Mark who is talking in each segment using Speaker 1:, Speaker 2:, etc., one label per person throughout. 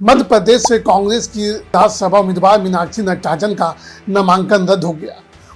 Speaker 1: मध्य प्रदेश से कांग्रेस की राज्यसभा उम्मीदवार मीनाक्षी नटराजन का नामांकन रद्द हो गया।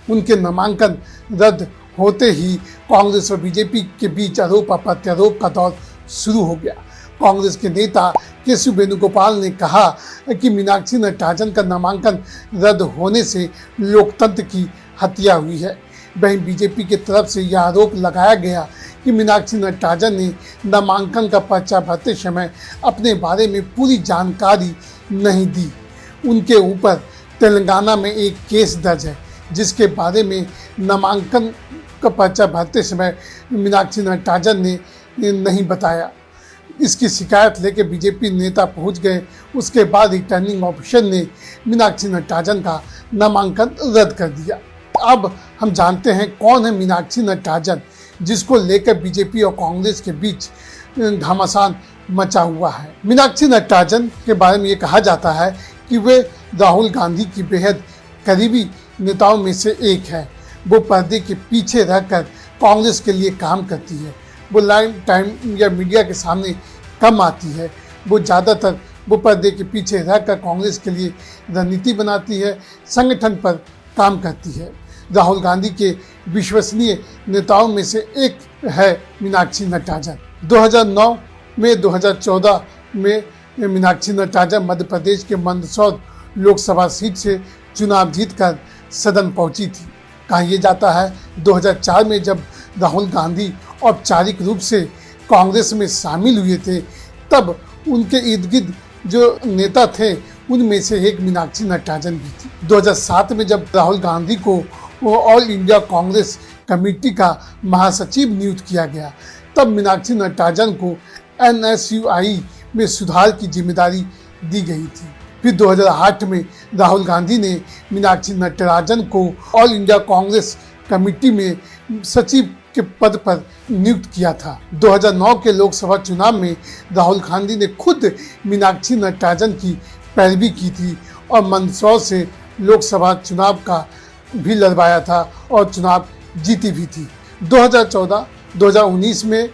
Speaker 1: उनके नामांकन रद्द होते ही कांग्रेस और बीजेपी के बीच आरोप प्रत्यारोप का दौर शुरू हो गया। कांग्रेस के नेता केशव वेणुगोपाल ने कहा कि मीनाक्षी नटराजन का नामांकन रद्द होने से लोकतंत्र की हत्या हुई है। वहीं बीजेपी की तरफ से यह आरोप लगाया गया कि मीनाक्षी नटराजन ने नामांकन का पर्चा भरते समय अपने बारे में पूरी जानकारी नहीं दी। उनके ऊपर तेलंगाना में एक केस दर्ज है जिसके बारे में नामांकन का पर्चा भरते समय मीनाक्षी नटराजन ने नहीं बताया। इसकी शिकायत लेकर बीजेपी नेता पहुंच गए। उसके बाद रिटर्निंग ऑफिसर ने मीनाक्षी नटराजन का नामांकन रद्द कर दिया। अब हम जानते हैं कौन है मीनाक्षी नटराजन, जिसको लेकर बीजेपी और कांग्रेस के बीच घमासान मचा हुआ है। मीनाक्षी नटराजन के बारे में ये कहा जाता है कि वे राहुल गांधी की बेहद करीबी नेताओं में से एक है। वो पर्दे के पीछे रहकर कांग्रेस के लिए काम करती है। वो लाइव टाइम या मीडिया के सामने कम आती है। वो ज़्यादातर पर्दे के पीछे रहकर कांग्रेस के लिए रणनीति बनाती है, संगठन पर काम करती है। राहुल गांधी के विश्वसनीय नेताओं में से एक है मीनाक्षी नटराजन। 2009 में 2014 में मीनाक्षी नटराजन मध्य प्रदेश के मंदसौर लोकसभा सीट से चुनाव जीतकर सदन पहुंची थी। कहा यह जाता है 2004 में जब राहुल गांधी औपचारिक रूप से कांग्रेस में शामिल हुए थे, तब उनके इर्द गिर्द जो नेता थे उनमें से एक मीनाक्षी नटराजन भी थी। 2007 में जब राहुल गांधी को ऑल इंडिया कांग्रेस कमेटी का महासचिव नियुक्त किया गया, तब मीनाक्षी नटराजन को NSUI में सुधार की जिम्मेदारी दी गई थी। फिर 2008 में राहुल गांधी ने मीनाक्षी नटराजन को ऑल इंडिया कांग्रेस कमेटी में सचिव के पद पर नियुक्त किया था। 2009 के लोकसभा चुनाव में राहुल गांधी ने खुद मीनाक्षी नटराजन की पैरवी की थी और मंदसौर से लोकसभा चुनाव का भी लड़वाया था और चुनाव जीती भी थी। 2014-2019 में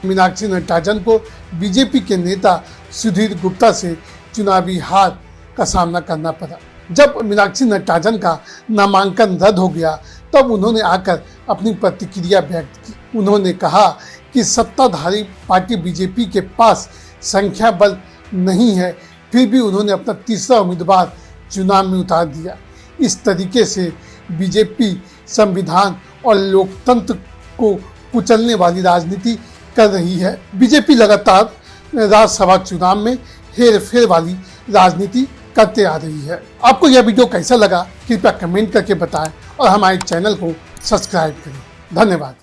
Speaker 1: मीनाक्षी नटराजन को बीजेपी के नेता सुधीर गुप्ता से चुनावी हार का सामना करना पड़ा। जब मीनाक्षी नटराजन का नामांकन रद्द हो गया, तब उन्होंने आकर अपनी प्रतिक्रिया व्यक्त की। उन्होंने कहा कि सत्ताधारी पार्टी बीजेपी के पास संख्या बल नहीं है, फिर भी उन्होंने अपना तीसरा उम्मीदवार चुनाव में उतार दिया। इस तरीके से बीजेपी संविधान और लोकतंत्र को कुचलने वाली राजनीति कर रही है। बीजेपी लगातार राज्यसभा चुनाव में हेरफेर वाली राजनीति करते आ रही है। आपको यह वीडियो कैसा लगा कृपया कमेंट करके बताएं और हमारे चैनल को सब्सक्राइब करें। धन्यवाद।